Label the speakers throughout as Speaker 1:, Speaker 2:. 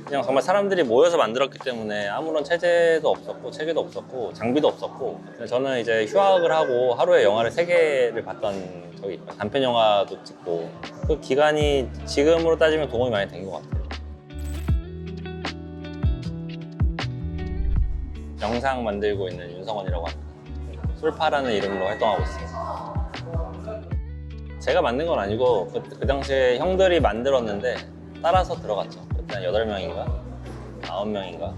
Speaker 1: 그냥 정말 사람들이 모여서 만들었기 때문에 아무런 체제도 없었고 체계도 없었고 장비도 없었고, 저는 이제 휴학을 하고 하루에 영화를 3개를 봤던 적이 있고 단편 영화도 찍고, 그 기간이 지금으로 따지면 도움이 많이 된 것 같아요. 영상 만들고 있는 윤성원이라고 합니다. 솔파라는 이름으로 활동하고 있어요. 제가 만든 건 아니고 그 당시에 형들이 만들었는데 따라서 들어갔죠. 그때 한 8명인가? 9명인가?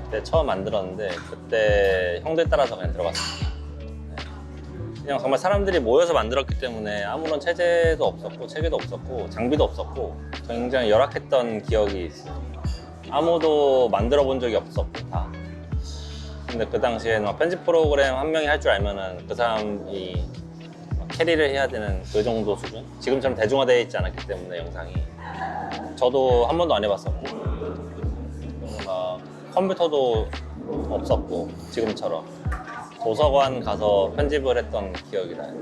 Speaker 1: 그때 처음 만들었는데 그때 형들 따라서 그냥 들어갔어요. 그냥 정말 사람들이 모여서 만들었기 때문에 아무런 체제도 없었고 체계도 없었고 장비도 없었고 굉장히 열악했던 기억이 있어요. 아무도 만들어 본 적이 없었고 다. 근데 그 당시에는 편집 프로그램 한 명이 할 줄 알면은 그 사람이 캐리를 해야 되는 그 정도 수준? 지금처럼 대중화되어 있지 않았기 때문에 영상이 저도 한 번도 안 해봤었고, 뭔가 컴퓨터도 없었고 지금처럼 도서관 가서 편집을 했던 기억이 나요.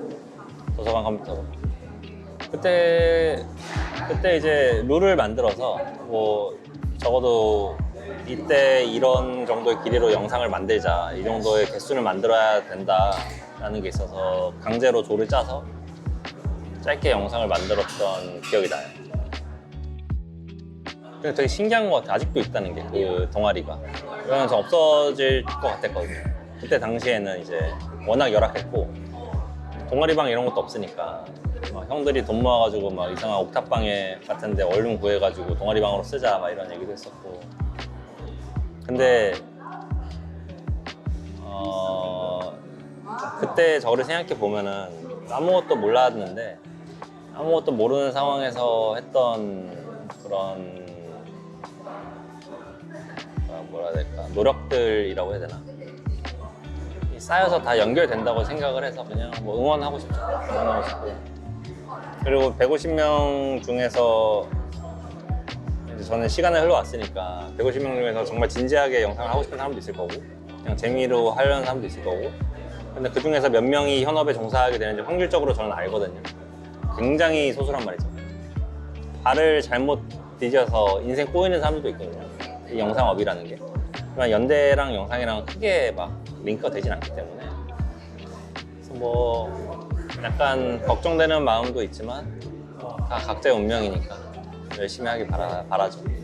Speaker 1: 도서관 컴퓨터로. 그때 이제 룰을 만들어서 뭐 적어도 이때 이런 정도의 길이로 영상을 만들자, 이 정도의 개수를 만들어야 된다라는 게 있어서 강제로 조를 짜서 짧게 영상을 만들었던 기억이 나요. 근데 되게 신기한 것 같아요. 아직도 있다는 게, 그 동아리가. 이거는 좀 없어질 것 같았거든요. 그때 당시에는 이제 워낙 열악했고 동아리방 이런 것도 없으니까 막 형들이 돈 모아가지고 막 이상한 옥탑방에 같은데 얼른 구해가지고 동아리방으로 쓰자 막 이런 얘기도 했었고. 근데 그때 저를 생각해 보면은 아무것도 몰랐는데, 아무것도 모르는 상황에서 했던 그런 뭐라 해야 될까, 노력들이라고 해야 되나, 쌓여서 다 연결된다고 생각을 해서 그냥 뭐 응원하고 싶죠. 응원하고 싶고. 그리고 150명 중에서 이제 저는 시간을 흘러왔으니까 150명 중에서 정말 진지하게 영상을 하고 싶은 사람도 있을 거고 그냥 재미로 하려는 사람도 있을 거고, 근데 그 중에서 몇 명이 현업에 종사하게 되는지 확률적으로 저는 알거든요. 굉장히 소수란 말이죠. 발을 잘못 뒤져서 인생 꼬이는 사람들도 있거든요, 이 영상업이라는 게. 하지만 연대랑 영상이랑 크게 막 링크가 되진 않기 때문에, 그래서 뭐 약간 걱정되는 마음도 있지만 다 각자의 운명이니까 열심히 하길 바라죠. 네.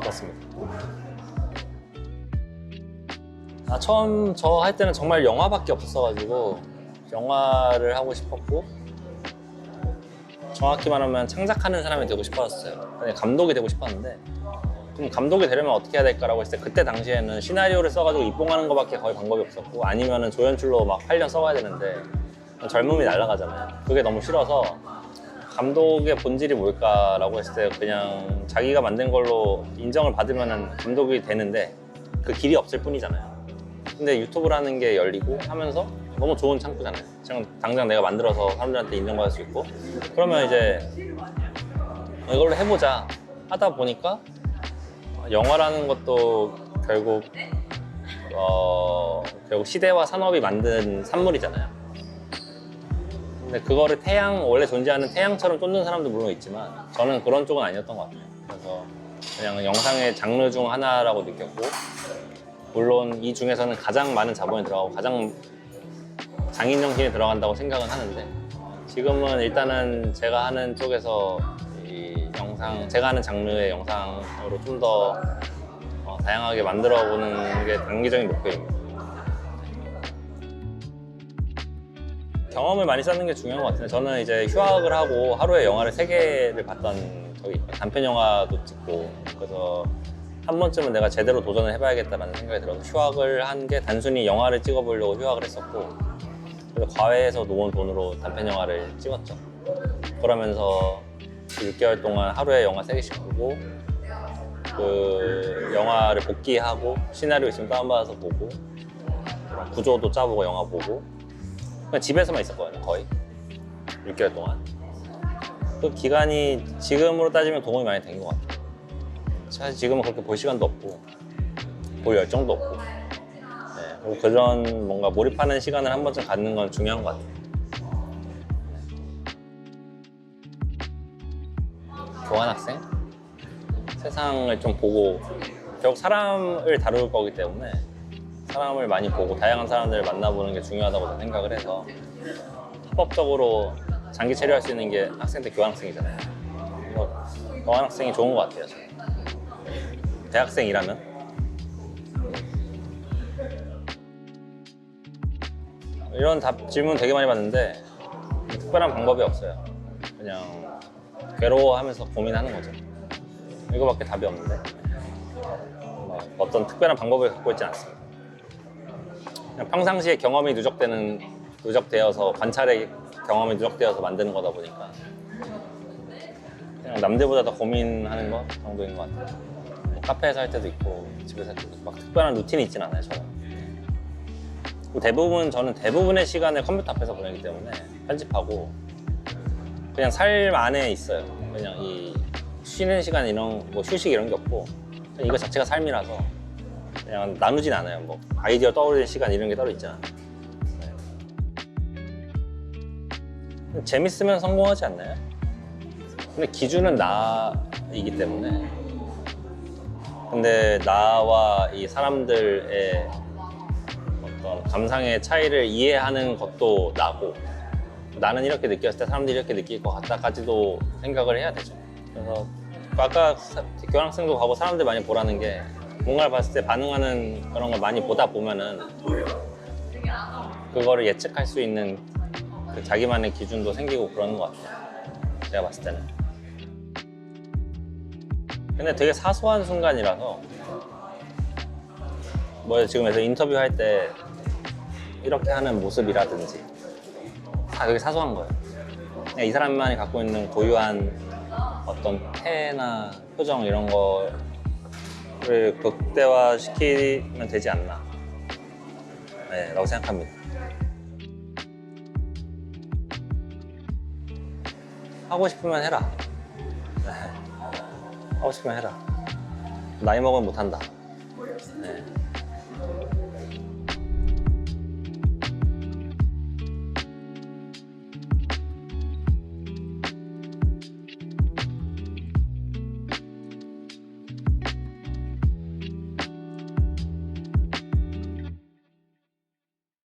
Speaker 1: 그렇습니다. 처음 저 할 때는 정말 영화밖에 없었어가지고 영화를 하고 싶었고, 정확히 말하면 창작하는 사람이 되고 싶었어요. 감독이 되고 싶었는데, 그럼 감독이 되려면 어떻게 해야 될까라고 했을 때 그때 당시에는 시나리오를 써가지고 입봉하는 것밖에 거의 방법이 없었고, 아니면은 조연출로 막 8년 써가야 되는데 젊음이 날아가잖아요. 그게 너무 싫어서 감독의 본질이 뭘까라고 했을 때 그냥 자기가 만든 걸로 인정을 받으면은 감독이 되는데 그 길이 없을 뿐이잖아요. 근데 유튜브라는 게 열리고 하면서 너무 좋은 창구잖아요. 지금 당장 내가 만들어서 사람들한테 인정받을 수 있고, 그러면 이제 이걸로 해보자 하다 보니까 영화라는 것도 결국 시대와 산업이 만든 산물이잖아요. 근데 그거를 원래 존재하는 태양처럼 쫓는 사람도 물론 있지만 저는 그런 쪽은 아니었던 것 같아요. 그래서 그냥 영상의 장르 중 하나라고 느꼈고, 물론 이 중에서는 가장 많은 자본이 들어가고 가장 장인 정신이 들어간다고 생각은 하는데, 지금은 일단은 제가 하는 쪽에서 이 제가 하는 장르의 영상으로 좀 더 다양하게 만들어 보는 게 단기적인 목표입니다. 경험을 많이 쌓는 게 중요한 것 같아요. 저는 이제 휴학을 하고 하루에 영화를 3개를 봤던 적이 있고 단편 영화도 찍고, 그래서 한 번쯤은 내가 제대로 도전을 해봐야겠다라는 생각이 들어서 휴학을 한 게 단순히 영화를 찍어보려고 휴학을 했었고, 그래서 과외에서 모은 돈으로 단편 영화를 찍었죠. 그러면서 6개월 동안 하루에 영화 3개씩 보고, 그 영화를 복귀하고 시나리오 있으면 다운받아서 보고 구조도 짜보고 영화 보고 그냥 집에서만 있었거든요, 거의 6개월 동안. 그 기간이 지금으로 따지면 도움이 많이 된 것 같아요. 사실 지금은 그렇게 볼 시간도 없고 볼 열정도 없고, 그리고 그런 뭔가 몰입하는 시간을 한 번쯤 갖는 건 중요한 것 같아요. 교환학생? 세상을 좀 보고 결국 사람을 다룰 거기 때문에 사람을 많이 보고 다양한 사람들을 만나보는 게 중요하다고 저는 생각을 해서 합법적으로 장기 체류할 수 있는 게 학생 때 교환학생이잖아요. 그래서 교환학생이 좋은 것 같아요. 저는. 대학생이라면 이런 질문 되게 많이 받는데 특별한 방법이 없어요. 그냥 괴로워하면서 고민하는 거죠. 이거밖에 답이 없는데 어떤 특별한 방법을 갖고 있지 않습니다. 그냥 평상시에 경험이 누적되어서 관찰의 경험이 누적되어서 만드는 거다 보니까 그냥 남들보다 더 고민하는 거 정도인 것 같아요. 뭐 카페에서 할 때도 있고 집에서 할 때도 있고 막 특별한 루틴이 있진 않아요. 저는 대부분의 시간을 컴퓨터 앞에서 보내기 때문에 편집하고 그냥 삶 안에 있어요. 그냥 이 쉬는 시간 이런 뭐 휴식 이런 게 없고 이거 자체가 삶이라서 그냥 나누진 않아요. 뭐 아이디어 떠오르는 시간 이런 게 따로 있잖아. 네. 재밌으면 성공하지 않나요? 근데 기준은 나이기 때문에 근데 나와 이 사람들의 어떤 감상의 차이를 이해하는 것도 나고 나는 이렇게 느꼈을 때 사람들이 이렇게 느낄 것 같다까지도 생각을 해야 되죠. 그래서 아까 교환학생도 가고 사람들 많이 보라는 게 뭔가를 봤을 때 반응하는 그런 걸 많이 보다 보면은 그거를 예측할 수 있는 그 자기만의 기준도 생기고 그러는 것 같아요. 제가 봤을 때는. 근데 되게 사소한 순간이라서 뭐 지금 에서 인터뷰할 때 이렇게 하는 모습이라든지 다 되게 사소한 거예요. 그냥 이 사람만이 갖고 있는 고유한 어떤 태나 표정 이런 거를 극대화시키면 되지 않나 네, 라고 생각합니다. 하고 싶으면 해라. 네. 하고 싶으면 해라. 나이 먹으면 못한다. 네.